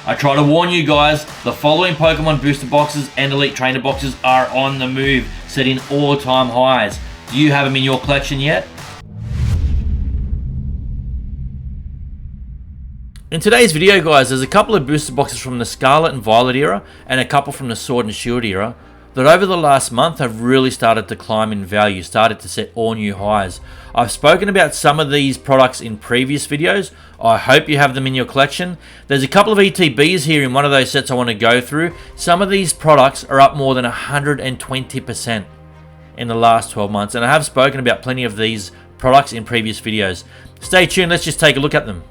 I try to warn you guys, the following Pokemon booster boxes and elite trainer boxes are on the move, setting all-time highs. Do you have them in your collection yet? In today's video, guys, there's a couple of booster boxes from the Scarlet and Violet era and a couple from the Sword and Shield era that over the last month have really started to climb in value, started to set all new highs. I've spoken about some of these products in previous videos. I hope you have them in your collection. There's a couple of ETBs here in one of those sets I want to go through. Some of these products are up more than 120% in the last 12 months, and I have spoken about plenty of these products in previous videos. Stay tuned, let's just take a look at them.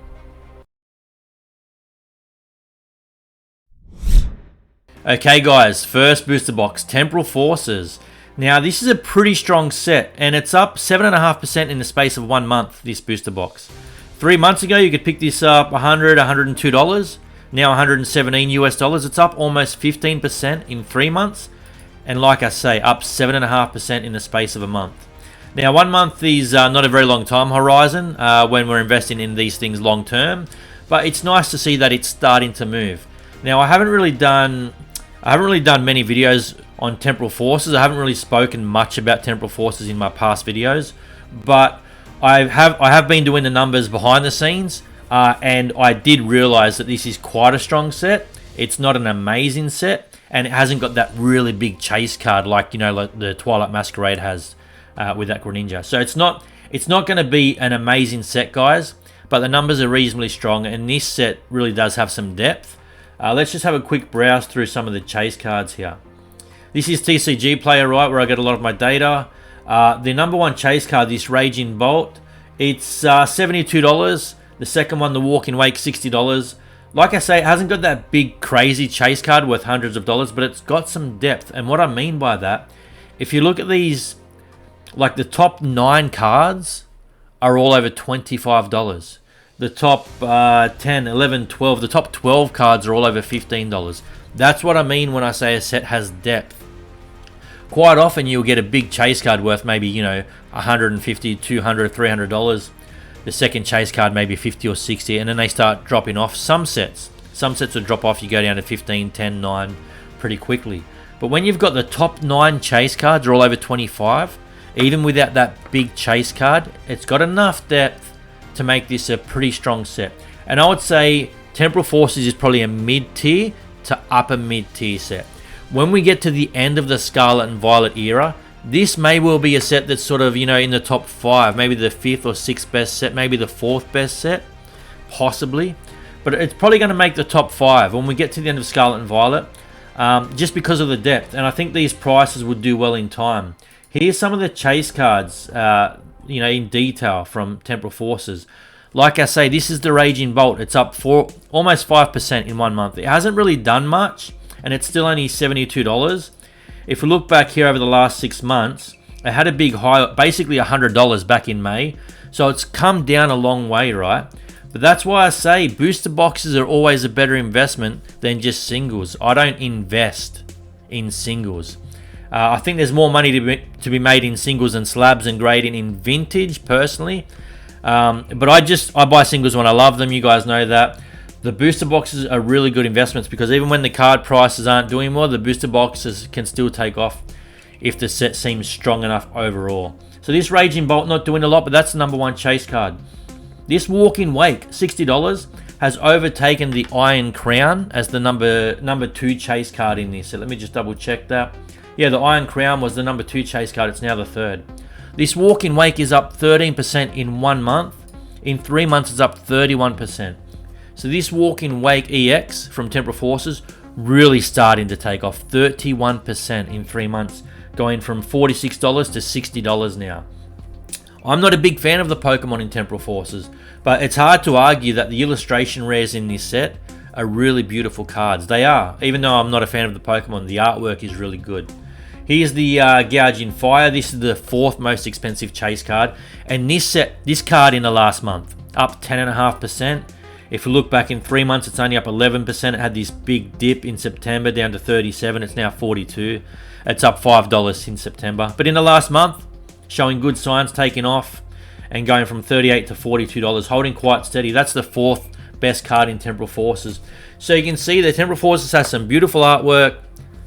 Okay guys, first booster box, Temporal Forces. Now this is a pretty strong set and it's up 7.5% in the space of 1 month, this booster box. 3 months ago you could pick this up $100, $102, now $117 US. It's up almost 15% in 3 months and like I say, up 7.5% in the space of a month. Now 1 month is not a very long time horizon when we're investing in these things long term, but it's nice to see that it's starting to move. Now I haven't really done many videos on Temporal Forces. I haven't really spoken much about Temporal Forces in my past videos, but I have been doing the numbers behind the scenes, and I did realize that this is quite a strong set. It's not an amazing set, and it hasn't got that really big chase card like like the Twilight Masquerade has with that Greninja. So it's not going to be an amazing set, guys, but the numbers are reasonably strong, and this set really does have some depth. Let's just have a quick browse through some of the chase cards here. This is TCG Player, right, where I get a lot of my data. The number one chase card, this Raging Bolt, it's $72. The second one, the Walking Wake, $60. Like I say, it hasn't got that big crazy chase card worth hundreds of dollars, but it's got some depth. And what I mean by that, if you look at these, like the top 9 cards are all over $25. The top 10, 11, 12, the top 12 cards are all over $15. That's what I mean when I say a set has depth. Quite often you'll get a big chase card worth maybe, $150, $200, $300. The second chase card maybe $50 or $60, and then they start dropping off. Some sets will drop off, you go down to 15, 10, 9 pretty quickly. But when you've got the top 9 chase cards are all over 25, even without that big chase card, it's got enough depth to make this a pretty strong set. And I would say Temporal Forces is probably a mid-tier to upper mid-tier set. When we get to the end of the Scarlet and Violet era, this may well be a set that's sort of, in the top 5, maybe the 5th or 6th best set, maybe the 4th best set, possibly. But it's probably going to make the top 5 when we get to the end of Scarlet and Violet, just because of the depth. And I think these prices would do well in time. Here's some of the chase cards, in detail from Temporal Forces. Like I say, this is the Raging Bolt. It's up for almost 5% in 1 month. It hasn't really done much, and it's still only $72. If we look back here over the last 6 months, it had a big high, basically $100 back in May. So it's come down a long way, right? But that's why I say booster boxes are always a better investment than just singles. I don't invest in singles. I think there's more money to be made in singles and slabs and grading in vintage, personally. But I buy singles when I love them. You guys know that. The booster boxes are really good investments because even when the card prices aren't doing well, the booster boxes can still take off if the set seems strong enough overall. So this Raging Bolt not doing a lot, but that's the number 1 chase card. This Walking Wake, $60, has overtaken the Iron Crown as the number 2 chase card in this. So let me just double check that. Yeah, the Iron Crown was the number 2 chase card. It's now the 3rd. This Walking Wake is up 13% in 1 month. In 3 months, it's up 31%. So this Walking Wake EX from Temporal Forces really starting to take off. 31% in 3 months, going from $46 to $60 now. I'm not a big fan of the Pokemon in Temporal Forces, but it's hard to argue that the illustration rares in this set are really beautiful cards. They are. Even though I'm not a fan of the Pokemon, the artwork is really good. Here's the Gouging Fire. This is the 4th most expensive chase card. And this card in the last month, up 10.5%. If you look back in 3 months, it's only up 11%. It had this big dip in September down to 37. It's now 42. It's up $5 since September. But in the last month, showing good signs, taking off and going from $38 to $42, holding quite steady. That's the 4th best card in Temporal Forces. So you can see the Temporal Forces has some beautiful artwork,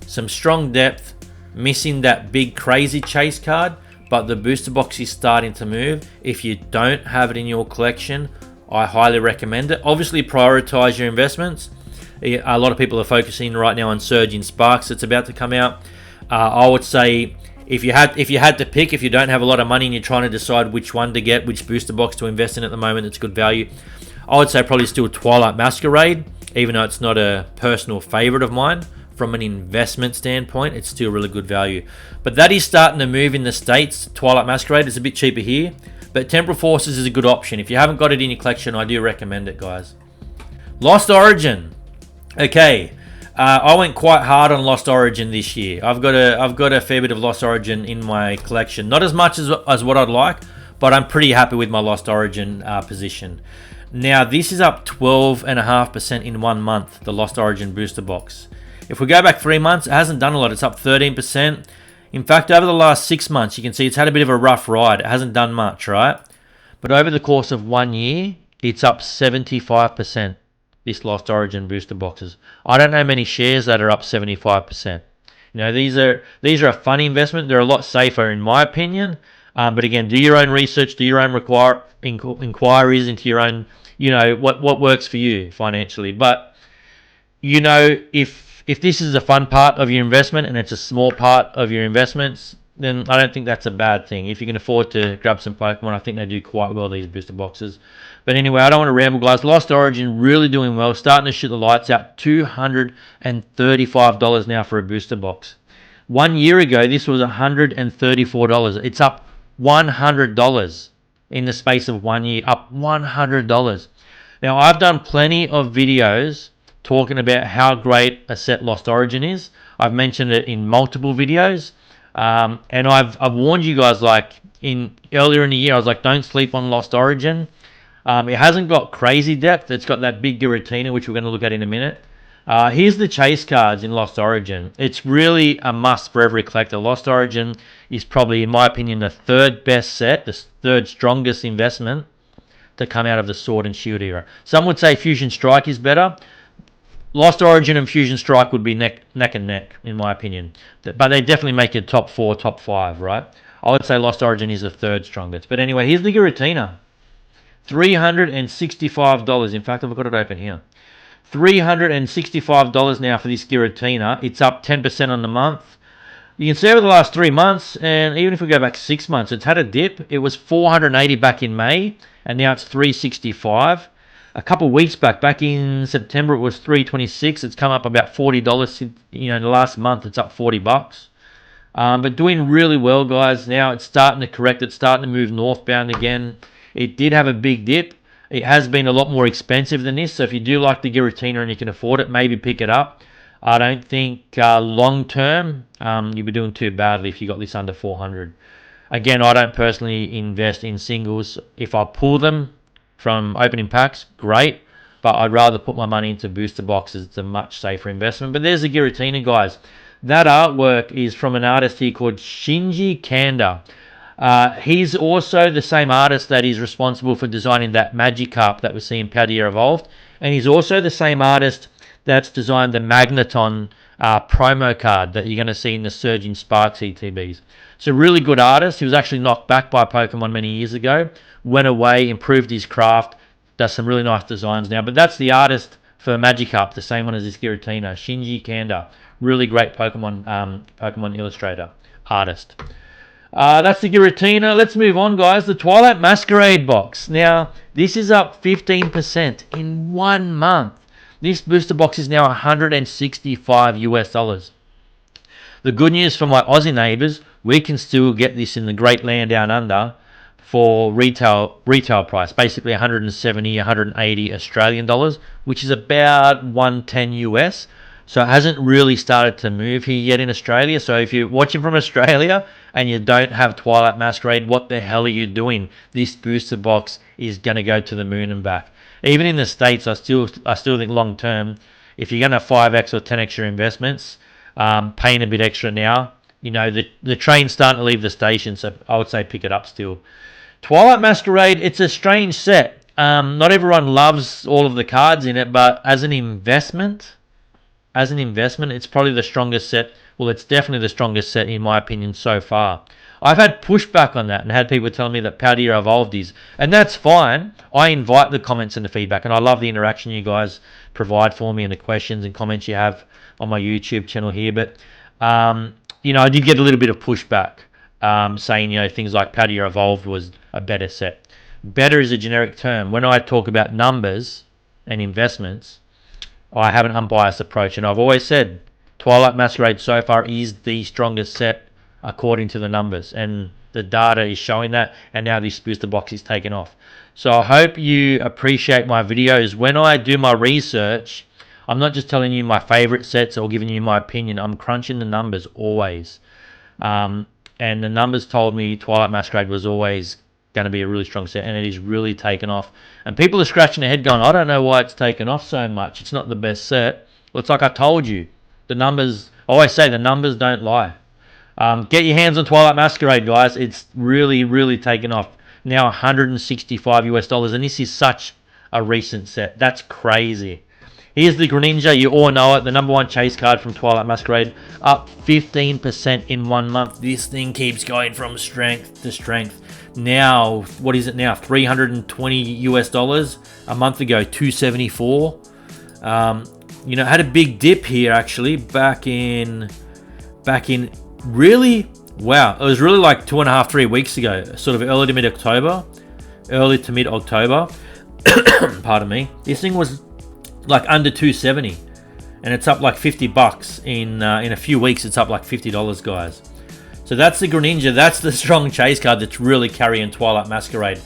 some strong depth, missing that big crazy chase card, but the booster box is starting to move. If you don't have it in your collection, I highly recommend it. Obviously prioritize your investments. A lot of people are focusing right now on Surging Sparks that's about to come out. I would say if you had to pick, if you don't have a lot of money and you're trying to decide which one to get, which booster box to invest in at the moment, it's good value. I would say probably still Twilight Masquerade, even though it's not a personal favorite of mine. From an investment standpoint, it's still really good value. But that is starting to move in the States. Twilight Masquerade is a bit cheaper here, but Temporal Forces is a good option. If you haven't got it in your collection, I do recommend it, guys. Lost Origin. Okay, I went quite hard on Lost Origin this year. I've got a fair bit of Lost Origin in my collection. Not as much as what I'd like, but I'm pretty happy with my Lost Origin position. Now, this is up 12.5% in 1 month, the Lost Origin booster box. If we go back 3 months, it hasn't done a lot. It's up 13%. In fact, over the last 6 months, you can see it's had a bit of a rough ride. It hasn't done much, right? But over the course of 1 year, it's up 75%, this Lost Origin booster boxes. I don't know many shares that are up 75%. You know, these are a fun investment. They're a lot safer, in my opinion. But again, do your own research, do your own inquiries into your own, you know, what works for you financially. But, you know, if this is a fun part of your investment and it's a small part of your investments, then I don't think that's a bad thing. If you can afford to grab some Pokemon, I think they do quite well, these booster boxes. But anyway, I don't want to ramble, guys. Lost Origin really doing well, starting to shoot the lights out. $235 now for a booster box. 1 year ago, this was $134. It's up $100 in the space of 1 year, up $100. Now, I've done plenty of videos talking about how great a set Lost Origin is. I've mentioned it in multiple videos, and I've warned you guys, like earlier in the year, I was like, don't sleep on Lost Origin. It hasn't got crazy depth. It's got that big Giratina, which we're going to look at in a minute. Here's the chase cards in Lost Origin. It's really a must for every collector. Lost Origin is probably, in my opinion, the third best set, the third strongest investment to come out of the Sword and Shield era. Some would say Fusion Strike is better. Lost Origin and Fusion Strike would be neck and neck, in my opinion. But they definitely make it top 4, top 5, right? I would say Lost Origin is the third strongest. But anyway, here's the Giratina. $365. In fact, I've got it open here. $365 now for this Giratina. It's up 10% on the month. You can see over the last 3 months, and even if we go back 6 months, it's had a dip. It was $480 back in May, and now it's $365. A couple of weeks back in September, it was $326. It's come up about $40. You know, in the last month, it's up $40. But doing really well, guys. Now it's starting to correct. It's starting to move northbound again. It did have a big dip. It has been a lot more expensive than this. So if you do like the Giratina and you can afford it, maybe pick it up. I don't think long term you'll be doing too badly if you got this under 400. Again, I don't personally invest in singles. If I pull them from opening packs, great, but I'd rather put my money into booster boxes. It's a much safer investment. But there's the Giratina, guys. That artwork is from an artist here called Shinji Kanda. He's also the same artist that is responsible for designing that Magikarp that we see in Paldea Evolved, and he's also the same artist that's designed the Magneton promo card that you're going to see in the Surging Sparks ETBs. It's a really good artist. He was actually knocked back by Pokemon many years ago, went away, improved his craft, does some really nice designs now. But that's the artist for Magikarp, the same one as this Giratina, Shinji Kanda. Really great Pokemon illustrator, artist. That's the Giratina. Let's move on, guys. The Twilight Masquerade box. Now, this is up 15% in 1 month. This booster box is now $165 US. The good news for my Aussie neighbours, we can still get this in the great land down under for retail price, basically 170, 180 Australian dollars, which is about 110 US. So it hasn't really started to move here yet in Australia. So if you're watching from Australia and you don't have Twilight Masquerade, what the hell are you doing? This booster box is going to go to the moon and back. Even in the States, I still think long term, if you're going to have 5x or 10x your investments, paying a bit extra now, you know, the train's starting to leave the station, so I would say pick it up still. Twilight Masquerade, it's a strange set. Not everyone loves all of the cards in it, but as an investment, it's probably the strongest set. Well, it's definitely the strongest set in my opinion so far. I've had pushback on that and had people telling me that Paldea Evolved is, and that's fine. I invite the comments and the feedback, and I love the interaction you guys provide for me and the questions and comments you have on my YouTube channel here. But I did get a little bit of pushback, saying things like Paldea Evolved was a better set. Better is a generic term. When I talk about numbers and investments, I have an unbiased approach, and I've always said Twilight Masquerade so far is the strongest set according to the numbers, and the data is showing that, and now this booster box is taking off. So I hope you appreciate my videos. When I do my research, I'm not just telling you my favorite sets or giving you my opinion. I'm crunching the numbers always, and the numbers told me Twilight Masquerade was always going to be a really strong set, and it is really taken off. And people are scratching their head going, I don't know why it's taken off so much. It's not the best set. Well, it's like I told you. The numbers, I always say the numbers don't lie. Get your hands on Twilight Masquerade, guys. It's really, really taken off. Now $165 US, and this is such a recent set. That's crazy. Here's the Greninja. You all know it. The #1 chase card from Twilight Masquerade. Up 15% in 1 month. This thing keeps going from strength to strength. Now, what is it now? $320 US. A month ago, $274. Had a big dip here actually back in really, wow, it was really like 2.5-3 weeks ago, sort of early to mid October. Pardon me. This thing was like under 270, and it's up like $50 in a few weeks. It's up like $50, guys. So that's the Greninja. That's the strong chase card that's really carrying Twilight Masquerade.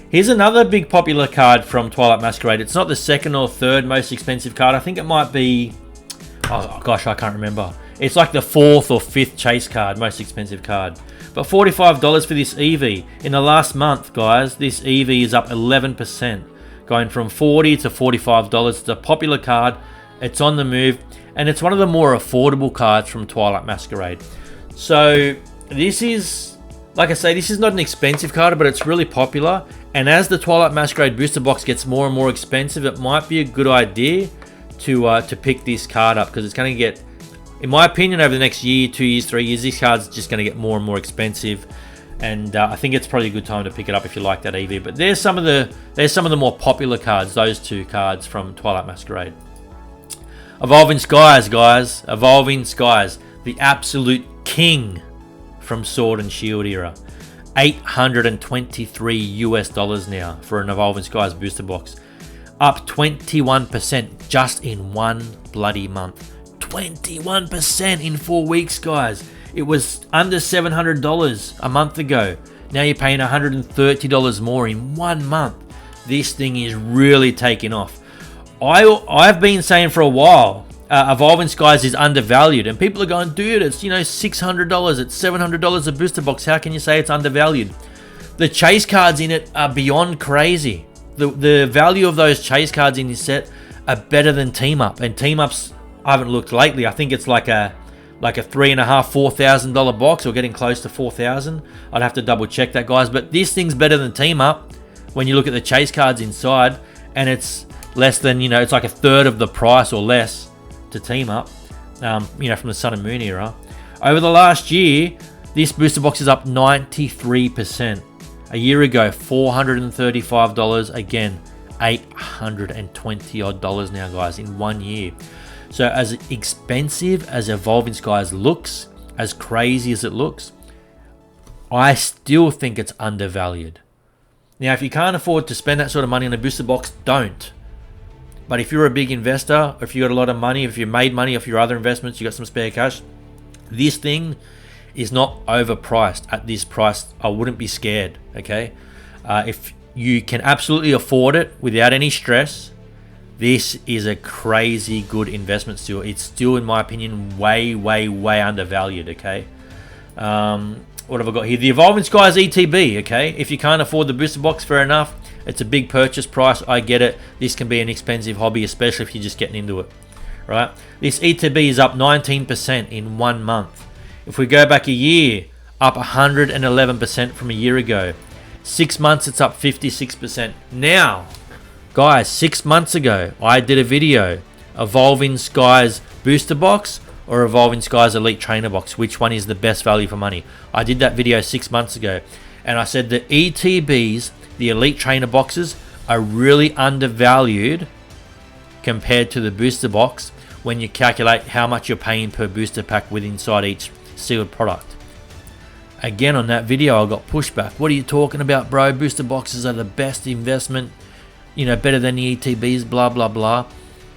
Here's another big popular card from Twilight Masquerade. It's not the second or third most expensive card. I think it might be, oh gosh, I can't remember. It's like the 4th or 5th chase card, most expensive card. But $45 for this Eevee. In the last month, guys, this Eevee is up 11%, going from $40 to $45. It's a popular card. It's on the move, and it's one of the more affordable cards from Twilight Masquerade. So this is, like I say, this is not an expensive card, but it's really popular. And as the Twilight Masquerade booster box gets more and more expensive, it might be a good idea to pick this card up, because it's going to get, in my opinion, over the next year, 2 years, 3 years, this card's just going to get more and more expensive. And I think it's probably a good time to pick it up if you like that Eevee. But there's some of the more popular cards, those two cards from Twilight Masquerade. Evolving Skies, guys. Evolving Skies, the absolute king from Sword and Shield era. $823 US now for an Evolving Skies booster box. Up 21% just in one bloody month. 21% in 4 weeks, guys. It was under $700 a month ago. Now you're paying $130 more in 1 month. This thing is really taking off. I've been saying for a while, Evolving Skies is undervalued, and people are going, dude, it's $600, it's $700 a booster box. How can you say it's undervalued? The chase cards in it are beyond crazy. The value of those chase cards in this set are better than Team Up, and Team Ups, I haven't looked lately. I think it's like a $3,500-$4,000 box, or getting close to $4,000. I'd have to double check that, guys. But this thing's better than Team Up when you look at the chase cards inside, and it's less than, it's like a third of the price or less to Team Up, from the Sun and Moon era. Over the last year, this booster box is up 93%. A year ago, $435. Again, $820 odd now, guys, in 1 year. So as expensive as Evolving Skies looks, as crazy as it looks, I still think it's undervalued. Now, if you can't afford to spend that sort of money on a booster box, don't. But if you're a big investor, or if you got a lot of money, if you made money off your other investments, you got some spare cash, this thing is not overpriced. At this price, I wouldn't be scared, okay? If you can absolutely afford it without any stress, this is a crazy good investment still. It's still, in my opinion, way, way, way undervalued, okay? What have I got here? The Evolving Skies ETB, okay? If you can't afford the booster box, fair enough. It's a big purchase price. I get it. This can be an expensive hobby, especially if you're just getting into it, right? This ETB is up 19% in 1 month. If we go back a year, up 111% from a year ago. 6 months, it's up 56%. Now, Guys, 6 months ago, I did a video, Evolving Skies Booster Box or Evolving Skies Elite Trainer Box. Which one is the best value for money? I did that video 6 months ago. And I said the ETBs, the Elite Trainer Boxes, are really undervalued compared to the booster box when you calculate how much you're paying per booster pack with inside each sealed product. Again, on that video, I got pushback. What are you talking about, bro? Booster boxes are the best investment, you know, better than the ETBs, blah, blah, blah.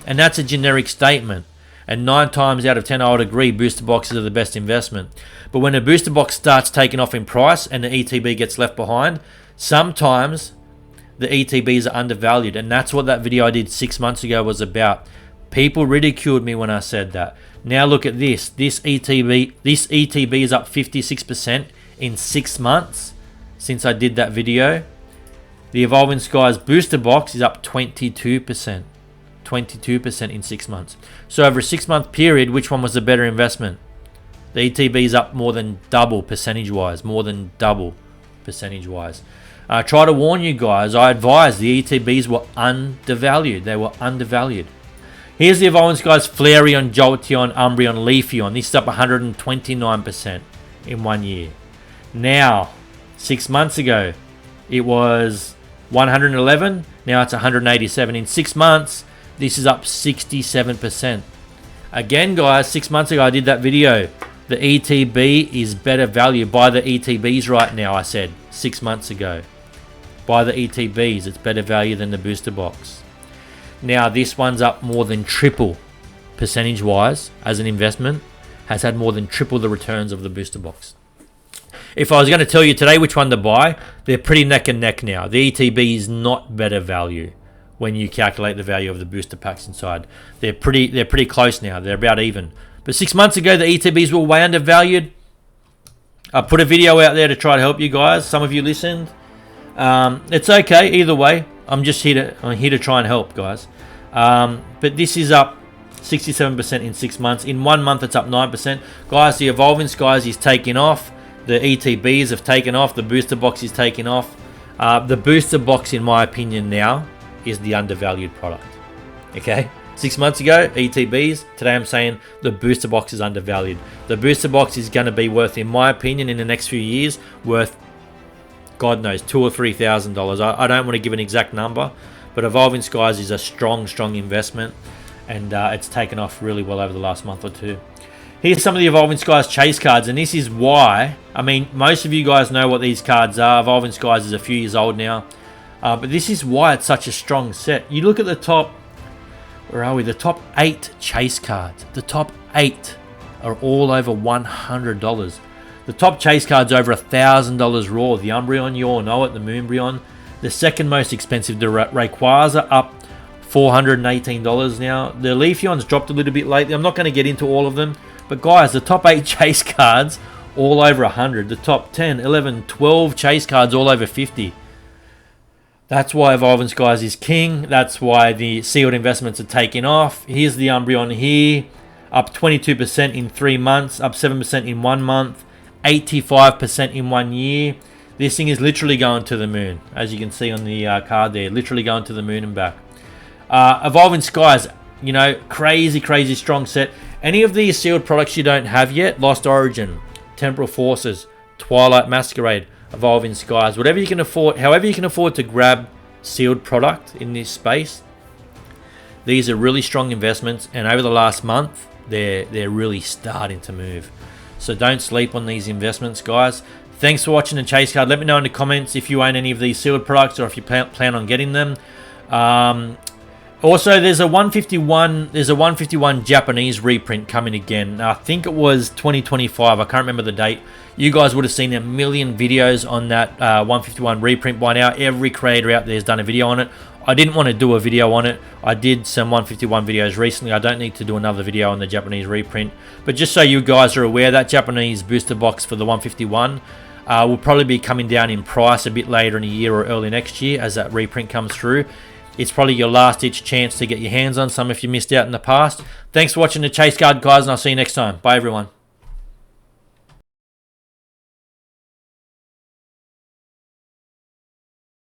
And that's a generic statement. And 9 times out of 10, I would agree booster boxes are the best investment. But when a booster box starts taking off in price and the ETB gets left behind, sometimes the ETBs are undervalued. And that's what that video I did 6 months ago was about. People ridiculed me when I said that. Now look at this. This ETB is up 56% in 6 months since I did that video. The Evolving Skies booster box is up 22%. 22% in 6 months. So over a 6 month period, which one was the better investment? The ETB is up more than double percentage-wise. More than double percentage-wise. I try to warn you guys. I advise the ETBs were undervalued. They were undervalued. Here's the Evolving Skies Flareon, Jolteon, Umbreon, Leafeon. This is up 129% in 1 year. Now, 6 months ago, it was 111. Now it's 187. In 6 months, this is up 67%. Again, guys, 6 months ago, I did that video. The ETB is better value. Buy the ETBs right now, I said 6 months ago. Buy the ETBs. It's better value than the booster box. Now, this one's up more than triple percentage-wise as an investment. Has had more than triple the returns of the booster box. If I was going to tell you today which one to buy, they're pretty neck and neck now. The ETB is not better value when you calculate the value of the booster packs inside. They're pretty close now. They're about even. But 6 months ago, the ETBs were way undervalued. I put a video out there to try to help you guys. Some of you listened. It's okay either way. I'm here to try and help, guys. But this is up 67% in 6 months. In 1 month, it's up 9%. Guys, the Evolving Skies is taking off. The ETBs have taken off. The booster box is taking off. The booster box, in my opinion now, is the undervalued product. Okay? 6 months ago, ETBs. Today I'm saying the booster box is undervalued. The booster box is going to be worth, in my opinion, in the next few years, worth, God knows, $2,000 or $3,000. I don't want to give an exact number, but Evolving Skies is a strong investment, and it's taken off really well over the last month or two. Here's some of the Evolving Skies chase cards, and this is why, I mean, most of you guys know what these cards are. Evolving Skies is a few years old now, but this is why it's such a strong set. You look at the top, where are we? The top 8 chase cards. The top 8 are all over $100. The top chase cards over $1,000 raw. The Umbreon, you all know it. The Moonbreon. The second most expensive, the Rayquaza, up $418 now. The Leafeon's dropped a little bit lately. I'm not going to get into all of them. But guys, the top 8 chase cards, all over 100. The top 10, 11, 12 chase cards, all over 50. That's why Evolving Skies is king. That's why the sealed investments are taking off. Here's the Umbreon here. Up 22% in 3 months. Up 7% in 1 month. 85% in 1 year. This thing is literally going to the moon. As you can see on the card there. Literally going to the moon and back. Evolving Skies, you know, crazy strong set. Any of these sealed products you don't have yet, Lost Origin, Temporal Forces, Twilight Masquerade, Evolving Skies, whatever you can afford, however you can afford to grab sealed product in this space, these are really strong investments, and over the last month, they're really starting to move. So don't sleep on these investments, guys. Thanks for watching the chase card. Let me know in the comments if you own any of these sealed products or if you plan on getting them. Also, there's a 151 Japanese reprint coming again. I think it was 2025. I can't remember the date. You guys would have seen a million videos on that 151 reprint by now. Every creator out there has done a video on it. I didn't want to do a video on it. I did some 151 videos recently. I don't need to do another video on the Japanese reprint. But just so you guys are aware, that Japanese booster box for the 151 will probably be coming down in price a bit later in the year or early next year as that reprint comes through. It's probably your last-ditch chance to get your hands on some if you missed out in the past. Thanks for watching the chase card, guys, and I'll see you next time. Bye, everyone.